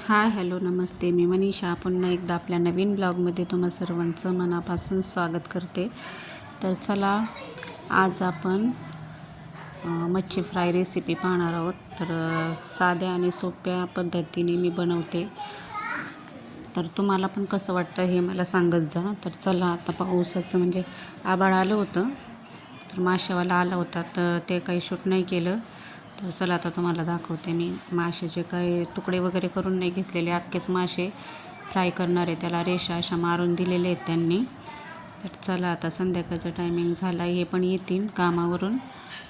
Hi hello नमस्ते, मी मनीषा पुन्हा एकदा आपल्या नवीन ब्लॉगमध्ये तुम्हा सर्वांचं मनापासून स्वागत करते. तर चला, आज आपण मच्छी फ्राय रेसिपी पाहणार आहोत. तर साध्या आणि सोप्या पद्धतीने मी बनवते. तर तुम्हाला पण कसं वाटतं हे मला सांगत जा. तर चला, आता पावसाचं म्हणजे आभाळ आलं होतं, तर माशावाला आला होता, तर ते काही शूट नाही केलं. तर चला, आता तुम्हाला दाखवते. मी माशाचे काही तुकडे वगैरे करून नाही घेतलेले, अख्खेच मासे फ्राय करणार आहे. त्याला रेषा अशा मारून दिलेले आहेत त्यांनी. तर चला, आता संध्याकाळचं टायमिंग झाला, हे पण येतील कामावरून,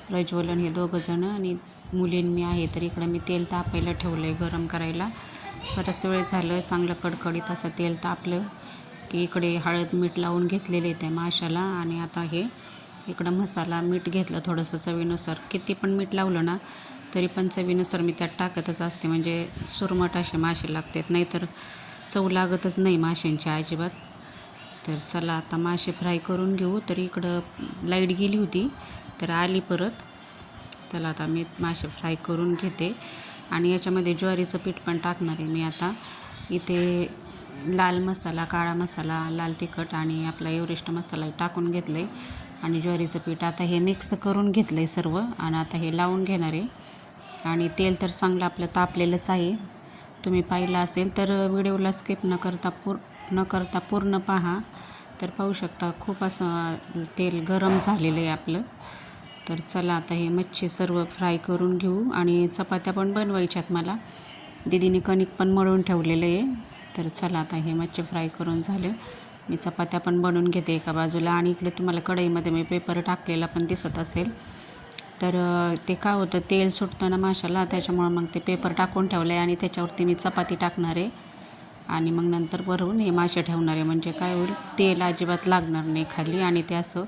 प्रज्वल हे दोघंजणं, आणि मुलींनी आहे. तर इकडं मी तेल तापायला ठेवलं आहे, गरम करायला. बराच वेळ झालं, चांगलं कडकडीत असं तेल तापलं की इकडे हळद मीठ लावून घेतलेले त्या माशाला. आणि आता हे इकडं मसाला मीठ घेतलं थोडंसं चवीनुसार. किती पण मीठ लावलं ना तरी पण चवीनुसार मी त्यात टाकतच असते, म्हणजे सुरमट असे मासे लागतात, नाहीतर चव लागतच नाही माशांची अजिबात. तर चला, आता मासे फ्राय करून घेऊ. तर इकडं लाईट गेली होती, तर आली परत. चला, आता मी मासे फ्राय करून घेते. आणि याच्यामध्ये ज्वारीचं पीठ पण टाकणार आहे मी आता. इथे लाल मसाला, काळा मसाला, लाल तिखट आणि आपला एव्हरेस्ट मसाला टाकून घेतलं आहे. आणि ज्वारीचं पीठ आता हे मिक्स करून घेतलं आहे सर्व. आणि आता हे लावून घेणार आहे. आणि तेल तर चांगलं आपलं तापलेलंच आहे. तुम्ही पाहिलं असेल तर व्हिडिओला स्किप न करता पूर्ण पहा. तर पाहू शकता, खूप असं तेल गरम झालेलं आहे आपलं. तर चला, आता हे मच्छी सर्व फ्राय करून घेऊ. आणि चपात्या पण बनवायच्यात मला, दीदीने कणिक पण मळून ठेवलेलं आहे. तर चला, आता हे मच्छी फ्राय करून झालं, मी चपात्या पण बनवून घेते एका बाजूला. आणि इकडे तुम्हाला कढईमध्ये मी पेपर टाकलेला पण दिसत असेल. तर ते काय होतं, तेल सुटतं ना माशाला, त्याच्यामुळं मग ते पेपर टाकून ठेवलं आहे. आणि त्याच्यावरती मी चपाती टाकणार आहे. आणि मग नंतर वरून हे मासे ठेवणार आहे, म्हणजे काय होईल, तेल अजिबात लागणार नाही खाली. आणि ते असं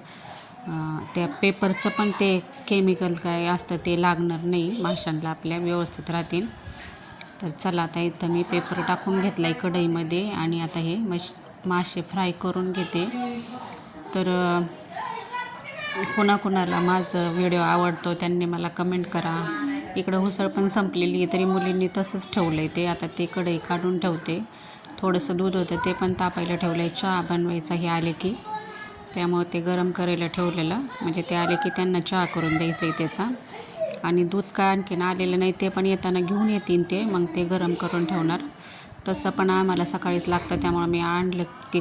त्या पेपरचं पण ते केमिकल काय असतं ते लागणार नाही माशांना, आपल्या व्यवस्थित राहतील. तर चला, आता इथं मी पेपर टाकून घेतला आहे कढईमध्ये. आणि आता हे मासे फ्राय करून घेते. तर कोणाकोणाला माझं व्हिडिओ आवडतो त्यांनी मला कमेंट करा. इकडं उसळ पण संपलेली आहे, तरी मुलींनी तसंच ठेवलं आहे ते. आता ते कढई काढून ठेवते. थोडंसं दूध होतं ते पण तापायला ठेवलं आहे, चहा बनवायचा हे आले की, त्यामुळे ते गरम करायला ठेवलेलं, म्हणजे ते आले की त्यांना चहा करून द्यायचं आहे त्याचा. आणि दूध काय आणखीन आलेलं नाही, ते पण येताना घेऊन येतील ते, मग ते गरम करून ठेवणार. तसं पण आम्हाला सकाळीच लागतं, त्यामुळं मी आणलं की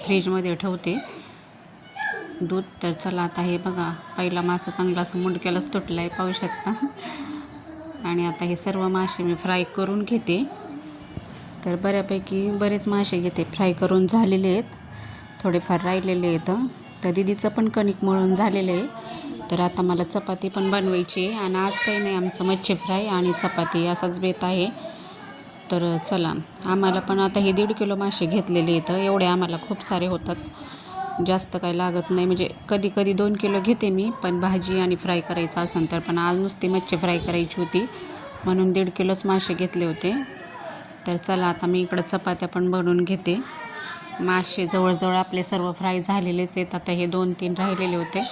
फ्रीजमध्ये ठेवते दूध. तर चला, आता हे बघा, पहिला मासा चांगला असं मुंडक्यालाच तुटला आहे, पाहू शकता. आणि आता हे सर्व मासे मी फ्राय करून घेते. तर बऱ्यापैकी बरेच मासे घेते फ्राय करून झालेले आहेत, थोडेफार राहिलेले आहेत. तर दीदीचं पण कणिक मळून झालेलं आहे. तर आता मला चपाती पण बनवायची आहे. आणि आज काही नाही, आमचं मच्छी फ्राय आणि चपाती असाच बेत आहे. तर चला, आम्हाला पण आता हे 1.5 किलो मासे घेतलेले आहेत. एवढे आम्हाला खूप सारे होतात, जास्त काही लागत नाही. म्हणजे कधी कधी 2 किलो घेते मी, पण भाजी आणि फ्राय करायचं असेल तर. पण आज नुसती मच्छी फ्राय करायची होती म्हणून 1.5 किलोच मासे घेतले होते. तर चला, आता मी इकडं चपात्या पण बनवून घेते. मासे जवळजवळ आपले सर्व फ्राय झालेलेच आहेत. आता हे 2-3 राहिलेले होते,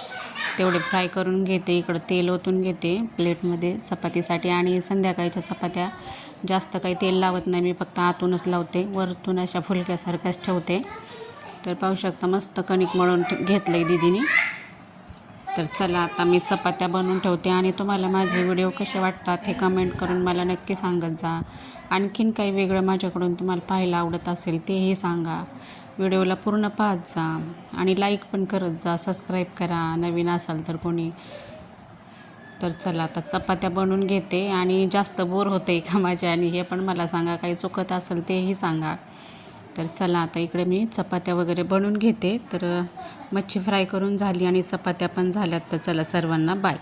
तेवढे फ्राय करून घेते. इकडं तेल ओतून घेते प्लेटमध्ये चपातीसाठी. आणि संध्याकाळच्या चपात्या जास्त काही तेल लावत नाही मी, फक्त आतूनच लावते, वरतून अशा फुलक्यासारख्याच ठेवते. तर पाहू शकता, मस्त कणिक मळून घेतलं आहे दीदीने. तर चला, आता मी चपात्या बनवून ठेवते. आणि तुम्हाला माझे व्हिडिओ कसे वाटतात हे कमेंट करून मला नक्की सांगत जा. आणखीन काही वेगळं माझ्याकडून तुम्हाला पाहायला आवडत असेल तेही सांगा. व्हिडिओला पूर्ण पाहत जा आणि लाईक पण करत जा, सबस्क्राईब करा नवीन असाल तर कोणी. तर चला, आता चपात्या बनवून घेते. आणि जास्त बोर होते का माझ्या, आणि हे पण मला सांगा, काही चुकत असेल तेही सांगा. तर चला, आता इकडे मी चपात्या वगैरे बनवून घेते. तर मच्छी फ्राय करून झाली आणि चपात्या पण झाल्यात. तर चला, सर्वांना बाय.